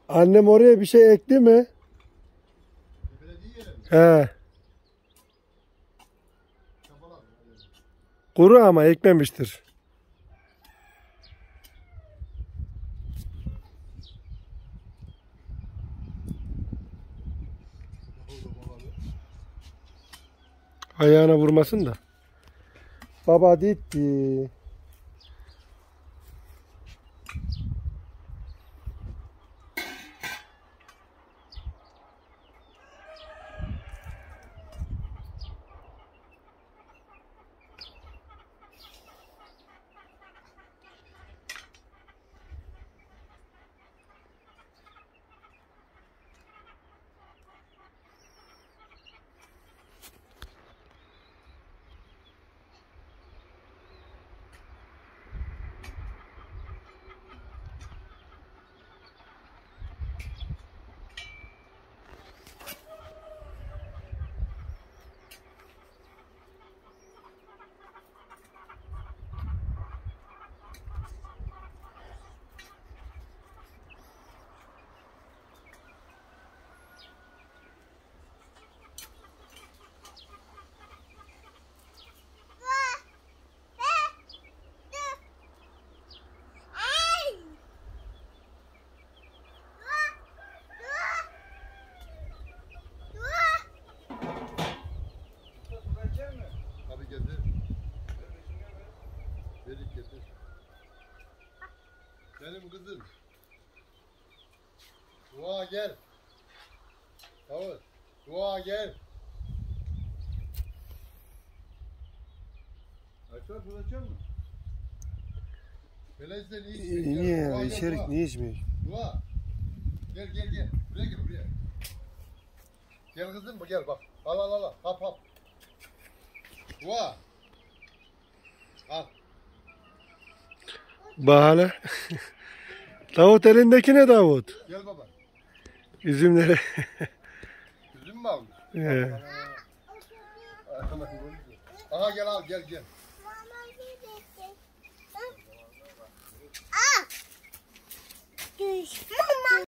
Annem oraya bir şey ekti mi? He. Kuru ama ekmemiştir. Ayağına vurmasın da. Baba gitti. Benim kızım. Dua gel. Tamam. Dua gel. Açar bulacak mı? Pelezden iyi. Niye? İçerik niye içmiyor? Dua. Gel gel gel. Buraya gel buraya. Gel kızım gel bak. Al al al. Hap hap. Dua. Al. Bahane. Davut elindeki ne Davut? Gel baba. Üzümleri. Üzüm mü aldın? He. Aha gel al gel gel. Düş.